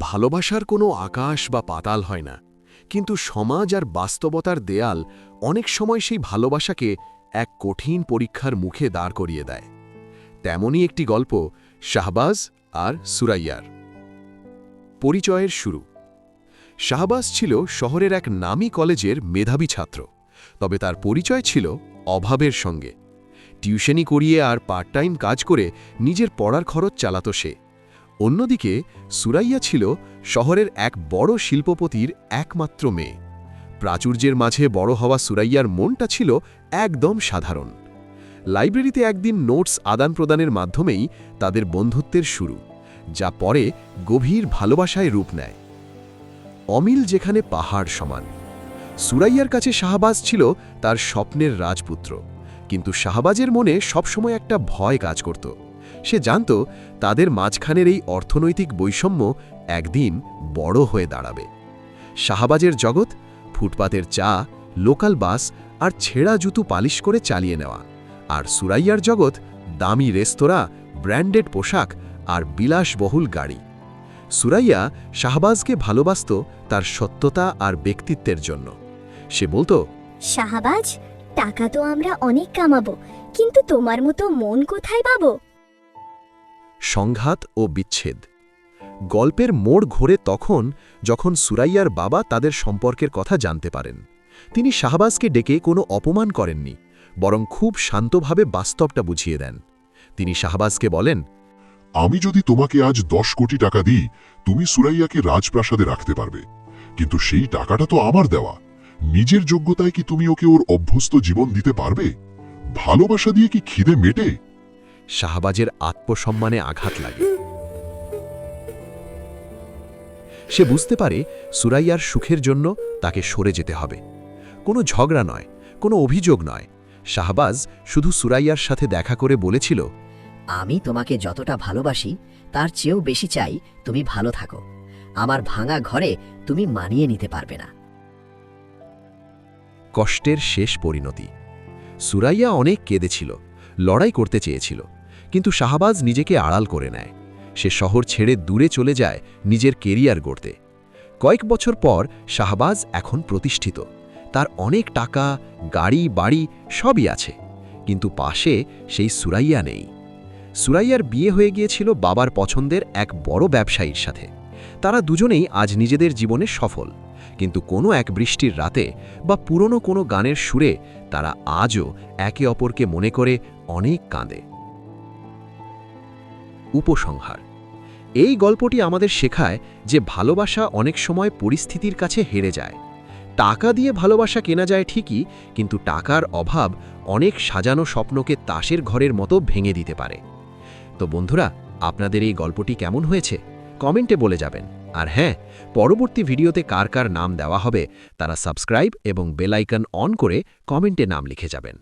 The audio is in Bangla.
ভালোবাসার কোনো আকাশ বা পাতাল হয় না, কিন্তু সমাজ আর বাস্তবতার দেয়াল অনেক সময় সেই ভালোবাসাকে এক কঠিন পরীক্ষার মুখে দাঁড় করিয়ে দেয়। তেমনই একটি গল্প শাহবাজ আর সুরাইয়ার। পরিচয়ের শুরু। শাহবাজ ছিল শহরের এক নামী কলেজের মেধাবী ছাত্র, তবে তার পরিচয় ছিল অভাবের সঙ্গে। টিউশনি করিয়ে আর পার্ট টাইম কাজ করে নিজের পড়ার খরচ চালাত সে। অন্যদিকে সুরাইয়া ছিল শহরের এক বড় শিল্পপতির একমাত্র মেয়ে। প্রাচুর্যের মাঝে বড় হওয়া সুরাইয়ার মনটা ছিল একদম সাধারণ। লাইব্রেরিতে একদিন নোটস আদান প্রদানের মাধ্যমেই তাদের বন্ধুত্বের শুরু, যা পরে গভীর ভালোবাসায় রূপ নেয়। অমিল যেখানে পাহাড় সমান। সুরাইয়ার কাছে শাহবাজ ছিল তার স্বপ্নের রাজপুত্র, কিন্তু শাহবাজের মনে সবসময় একটা ভয় কাজ করত। সে জানত তাদের মাঝখানের এই অর্থনৈতিক বৈষম্য একদিন বড় হয়ে দাঁড়াবে। শাহবাজের জগৎ ফুটপাতের চা, লোকাল বাস আর ছেঁড়া জুতো পালিশ করে চালিয়ে নেওয়া, আর সুরাইয়ার জগৎ দামি রেস্তোরাঁ, ব্র্যান্ডেড পোশাক আর বিলাসবহুল গাড়ি। সুরাইয়া শাহবাজকে ভালোবাসত তার সত্যতা আর ব্যক্তিত্বের জন্য। সে বলত, শাহবাজ, টাকা তো আমরা অনেক কামাবো, কিন্তু তোমার মতো মন কোথায় পাবো? সংঘাত ও বিচ্ছেদ। গল্পের মোড় ঘোরে তখন যখন সুরাইয়ার বাবা তাদের সম্পর্কের কথা জানতে পারেন। তিনি শাহবাজকে ডেকে কোনো অপমান করেননি, বরং খুব শান্তভাবে বাস্তবটা বুঝিয়ে দেন। তিনি শাহবাজকে বলেন, আমি যদি তোমাকে আজ 10 কোটি টাকা দিই, তুমি সুরাইয়াকে রাজপ্রাসাদে রাখতে পারবে, কিন্তু সেই টাকাটা তো আমার দেওয়া। নিজের যোগ্যতায় কি তুমি ওকে ওর অভ্যস্ত জীবন দিতে পারবে? ভালোবাসা দিয়ে কি খিদে মেটে? শাহবাজের আত্মসম্মানে আঘাত লাগে। সে বুঝতে পারে সুরাইয়ার সুখের জন্য তাকে সরে যেতে হবে। কোনো ঝগড়া নয়, কোনো অভিযোগ নয়। শাহবাজ শুধু সুরাইয়ার সাথে দেখা করে বলেছিল, আমি তোমাকে যতটা ভালোবাসি তার চেয়েও বেশি চাই তুমি ভালো থাকো। আমার ভাঙা ঘরে তুমি মানিয়ে নিতে পারবে না। কষ্টের শেষ পরিণতি। সুরাইয়া অনেক কেঁদেছিল, লড়াই করতে চেয়েছিল, কিন্তু শাহবাজ নিজেকে আড়াল করে নেয়। সে শহর ছেড়ে দূরে চলে যায় নিজের কেরিয়ার গড়তে। কয়েক বছর পর শাহবাজ এখন প্রতিষ্ঠিত। তার অনেক টাকা, গাড়ি, বাড়ি সবই আছে, কিন্তু পাশে সেই সুরাইয়া নেই। সুরাইয়ার বিয়ে হয়ে গিয়েছিল বাবার পছন্দের এক বড় ব্যবসায়ীর সাথে। তারা দুজনেই আজ নিজেদের জীবনে সফল, কিন্তু কোনো এক বৃষ্টির রাতে বা পুরনো কোনো গানের সুরে তারা আজও একে অপরকে মনে করে অনেক কাঁদে। উপসংহার। এই গল্পটি আমাদের শেখায় যে ভালোবাসা অনেক সময় পরিস্থিতির কাছে হেরে যায়। টাকা দিয়ে ভালোবাসা কেনা যায় ঠিকই, কিন্তু টাকার অভাব অনেক সাজানো স্বপ্নকে তাসের ঘরের মতো ভেঙে দিতে পারে। তো বন্ধুরা, আপনাদের এই গল্পটি কেমন হয়েছে কমেন্টে বলে যাবেন। আর হ্যাঁ, পরবর্তী ভিডিওতে কার কার নাম দেওয়া হবে তারা সাবস্ক্রাইব এবং বেল আইকন অন করে কমেন্টে নাম লিখে যাবেন।